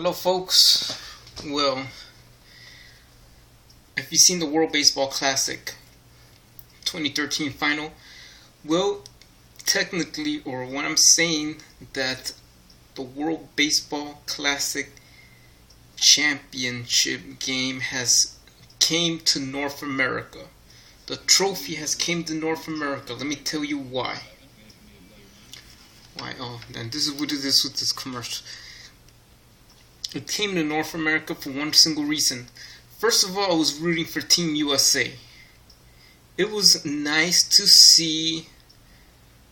Hello, folks. Well, have you seen the World Baseball Classic 2013 final? Well, technically, or what I'm saying, that the World Baseball Classic Championship game has came to North America. The trophy has came to North America. Let me tell you why. Why? Oh, and this is what it is with this commercial. It came to North America for one single reason. First of all, I was rooting for Team USA. It was nice to see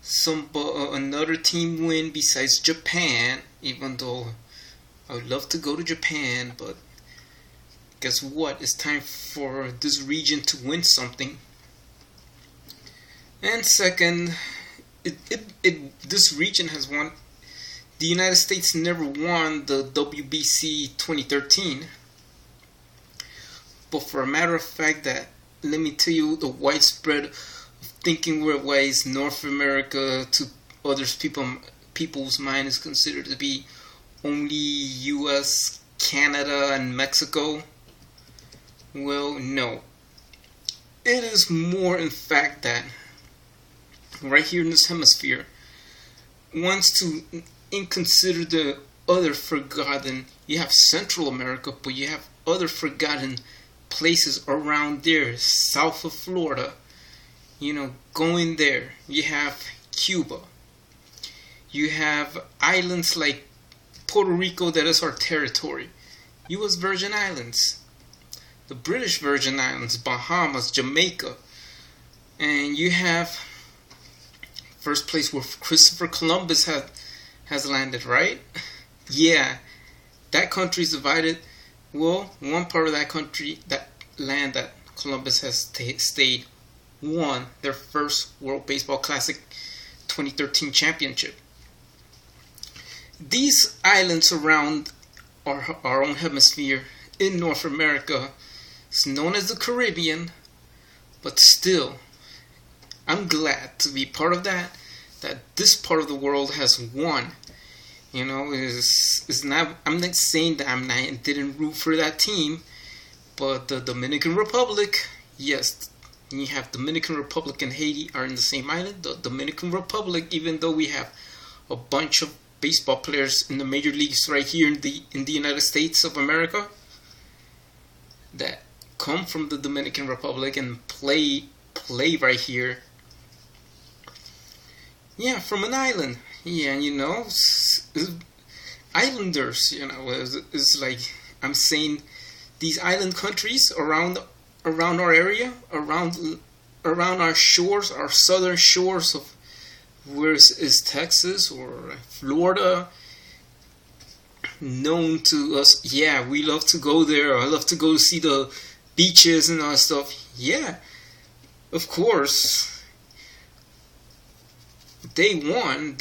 another team win besides Japan, even though I would love to go to Japan, but guess what? It's time for this region to win something. And second, this region has won. The United States never won the WBC 2013. But for a matter of fact that, let me tell you, the widespread of thinking ways North America to people's mind is considered to be only US, Canada, and Mexico. Well, no. It is more in fact that right here in this hemisphere wants to consider the other forgotten. You have Central America, but you have other forgotten places around there, south of Florida. Going there. You have Cuba. You have islands like Puerto Rico, that is our territory. U.S. Virgin Islands. The British Virgin Islands, Bahamas, Jamaica. And you have first place where Christopher Columbus has landed, right? Yeah, that country is divided. Well, one part of that country, that land that Columbus has stayed, won their first World Baseball Classic 2013 championship. These islands around our own hemisphere in North America is known as the Caribbean, but still, I'm glad to be part of that this part of the world has won. Is not. I'm not saying that I didn't root for that team, but the Dominican Republic, yes, you have Dominican Republic and Haiti are in the same island. The Dominican Republic, even though we have a bunch of baseball players in the major leagues right here in the United States of America that come from the Dominican Republic and play right here. Yeah, from an island. Yeah, islanders, is like I'm saying, these island countries around our area, around our shores, our southern shores of where is Texas or Florida, known to us. Yeah, we love to go there. I love to go see the beaches and all that stuff. Yeah, of course. Day one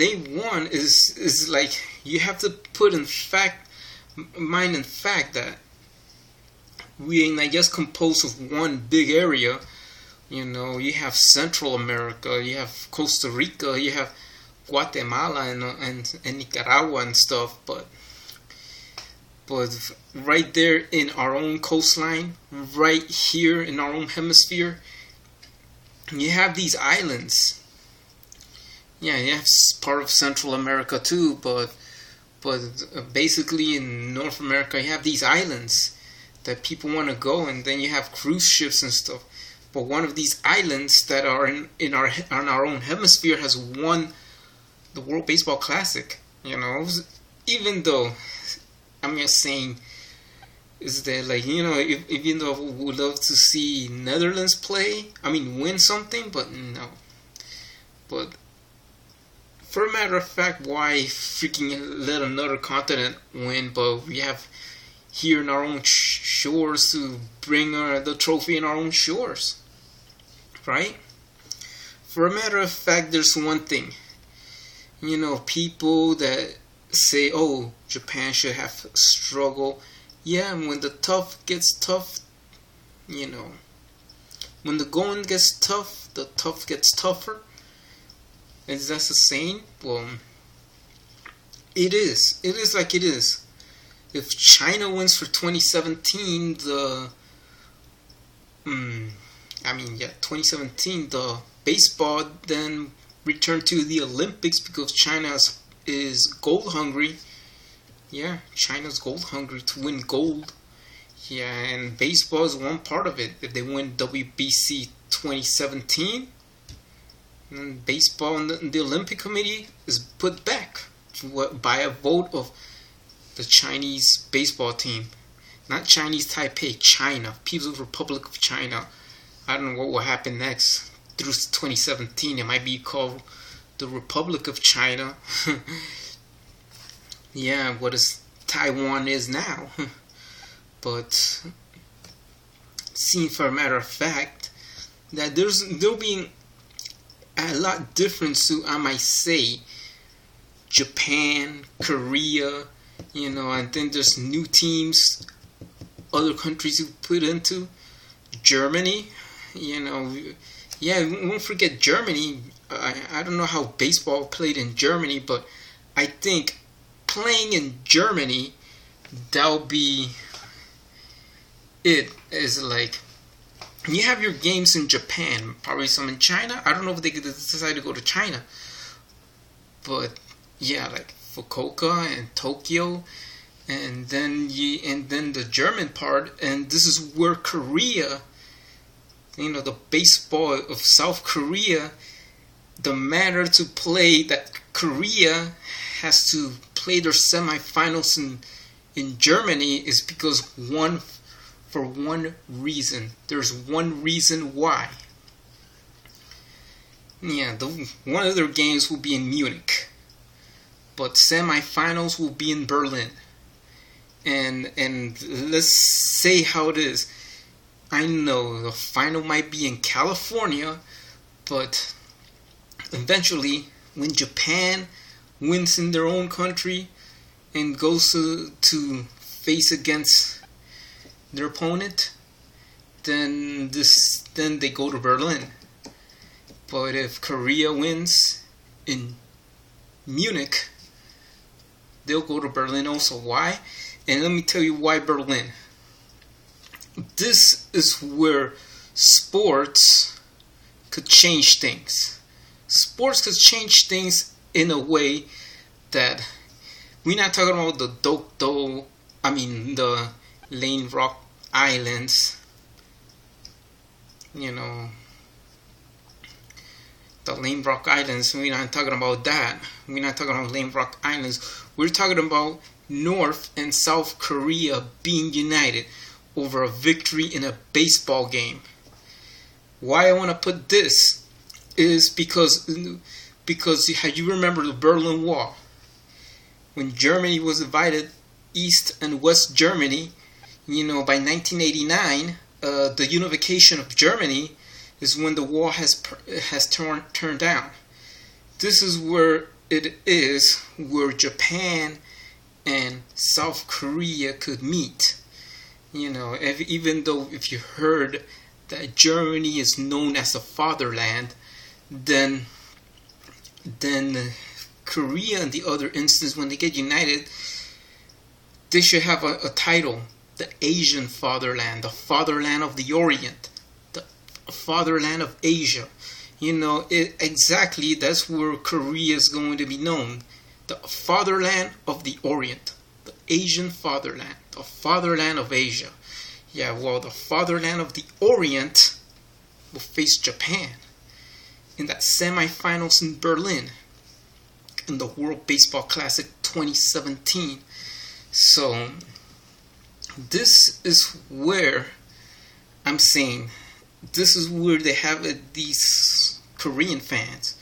is like, you have to put in fact that we ain't not just composed of one big area. You have Central America, you have Costa Rica, you have Guatemala and Nicaragua and stuff, but right there in our own coastline, right here in our own hemisphere, you have these islands. Yeah, you have part of Central America too, but basically in North America you have these islands that people want to go, and then you have cruise ships and stuff. But one of these islands that are in our own hemisphere has won the World Baseball Classic. Even though I'm just saying, is that like, even though we would love to see Netherlands win something, but no. But for a matter of fact, why freaking let another continent win? But we have here in our own shores to bring the trophy in our own shores, right? For a matter of fact, there's one thing. People that say, "Oh, Japan should have struggle." Yeah, when the tough gets tough, when the going gets tough, the tough gets tougher. Is that a saying? Well, it is. It is like it is. if China wins for 2017, 2017, the baseball then returned to the Olympics because China is gold hungry. Yeah, China's gold hungry to win gold. Yeah, and baseball is one part of it. If they win WBC 2017, and baseball in the Olympic Committee is put back by a vote of the Chinese baseball team. Not Chinese Taipei, China, People's Republic of China. I don't know what will happen next. Through 2017, it might be called the Republic of China. Yeah, what is Taiwan is now. But seeing for a matter of fact that there'll be a lot difference to, I might say, Japan, Korea, and then there's new teams, other countries who put into Germany, yeah, we won't forget Germany. I don't know how baseball played in Germany, but I think playing in Germany, that'll be it. Is like, you have your games in Japan, probably some in China. I don't know if they could decide to go to China, but yeah, like Fukuoka and Tokyo, and then the German part, and this is where Korea, the baseball of South Korea, the matter to play that Korea has to play their semifinals in Germany is because for one reason. There's one reason why. Yeah, one of their games will be in Munich, but semifinals will be in Berlin. And let's say how it is. I know the final might be in California, but eventually, when Japan wins in their own country and goes to face against their opponent, then they go to Berlin. But if Korea wins in Munich, they'll go to Berlin also. Why? And let me tell you why Berlin. This is where sports could change things. Sports could change things in a way that we're not talking about the Lane Rock Islands, the Lane Rock Islands. We're not talking about that. We're not talking about Lane Rock Islands. We're talking about North and South Korea being united over a victory in a baseball game. Why I want to put this is because you remember the Berlin Wall, when Germany was divided East and West Germany. By 1989, the unification of Germany is when the wall has turned down. This is where it is where Japan and South Korea could meet. Even though if you heard that Germany is known as the fatherland, then Korea, in the other instance, when they get united, they should have a title: the Asian fatherland, the fatherland of the Orient, the fatherland of Asia. Exactly, that's where Korea is going to be known: the fatherland of the Orient, the Asian fatherland, the fatherland of Asia. Yeah, well, the fatherland of the Orient will face Japan in that semifinals in Berlin in the World Baseball Classic 2017. So this is where I'm saying, this is where they have these Korean fans,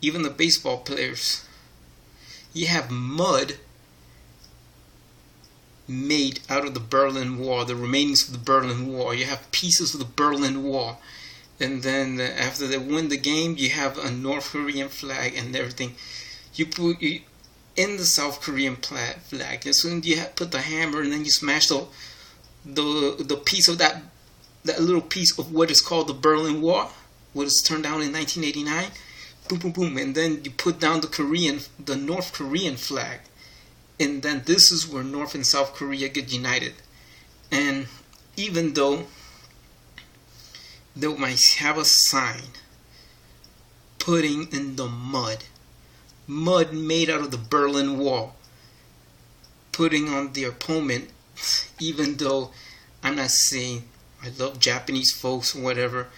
even the baseball players. You have mud made out of the Berlin Wall, the remainings of the Berlin Wall. You have pieces of the Berlin Wall. And then after they win the game, you have a North Korean flag and everything. You put in the South Korean flag. As soon as you put the hammer and then you smash the piece of that little piece of what is called the Berlin Wall, what is turned down in 1989, boom, boom, boom, and then you put down the North Korean flag, And then this is where North and South Korea get united. And even though they might have a sign putting in the mud made out of the Berlin Wall, putting on the opponent, even though I'm not saying I love Japanese folks or whatever,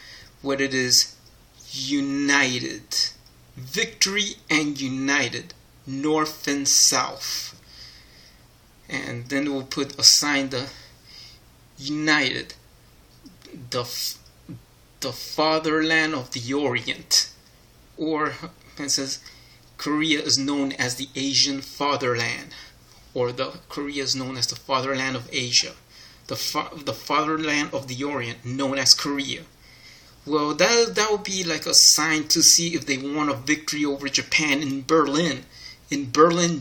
what it is, united. Victory and united. North and South. And then we'll put a sign, the united. The fatherland of the Orient. Or it says Korea is known as the Asian fatherland. Or the Korea is known as the fatherland of Asia. The fatherland of the Orient, known as Korea. Well, that would be like a sign to see if they won a victory over Japan in Berlin,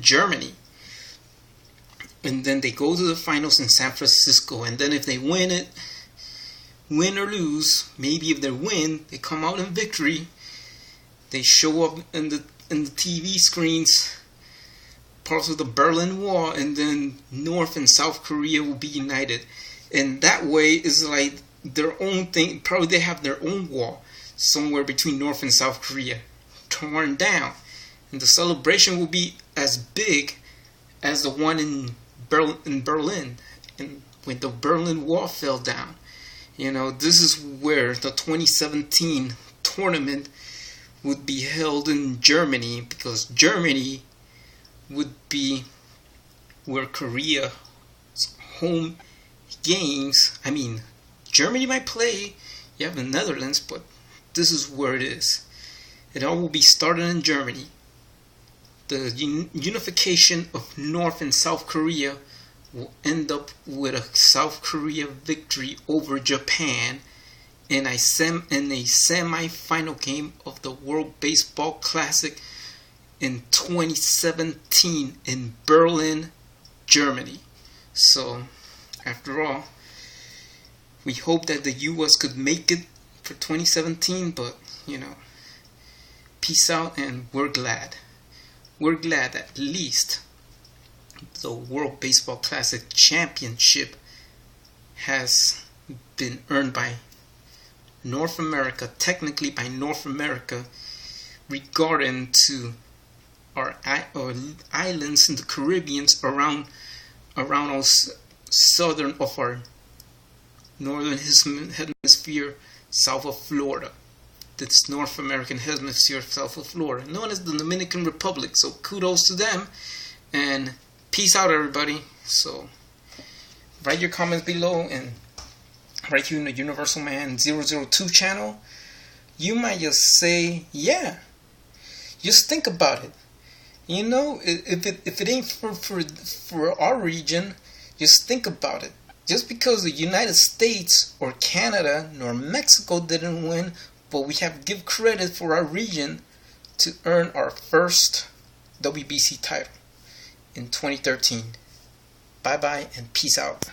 Germany. And then they go to the finals in San Francisco, and then if they win or lose, maybe if they win, they come out in victory. They show up in the TV screens, parts of the Berlin Wall, and then North and South Korea will be united. And that way is like their own thing. Probably they have their own wall somewhere between North and South Korea, torn down, and the celebration will be as big as the one in Berlin, and when the Berlin Wall fell down. You know, this is where the 2017 tournament would be held in Germany, because Germany would be where Korea's home games. I mean, Germany might play. You have the Netherlands, but this is where it is. It all will be started in Germany. The unification of North and South Korea will end up with a South Korea victory over Japan in a semi-final game of the World Baseball Classic in 2017 in Berlin, Germany. So, after all, we hope that the U.S. could make it for 2017, but, you know, peace out, and we're glad. We're glad that at least the World Baseball Classic Championship has been earned by North America, technically by North America, regarding to our islands in the Caribbean around us, southern of our northern hemisphere, south of Florida. This North American hemisphere south of Florida, known as the Dominican Republic. So kudos to them, and peace out, everybody. So write your comments below, and right here in the Universal Man 002 channel, you might just say, yeah, just think about it. You know, if it ain't for our region, just think about it. Just because the United States or Canada nor Mexico didn't win, but we have to give credit for our region to earn our first WBC title in 2013. Bye-bye and peace out.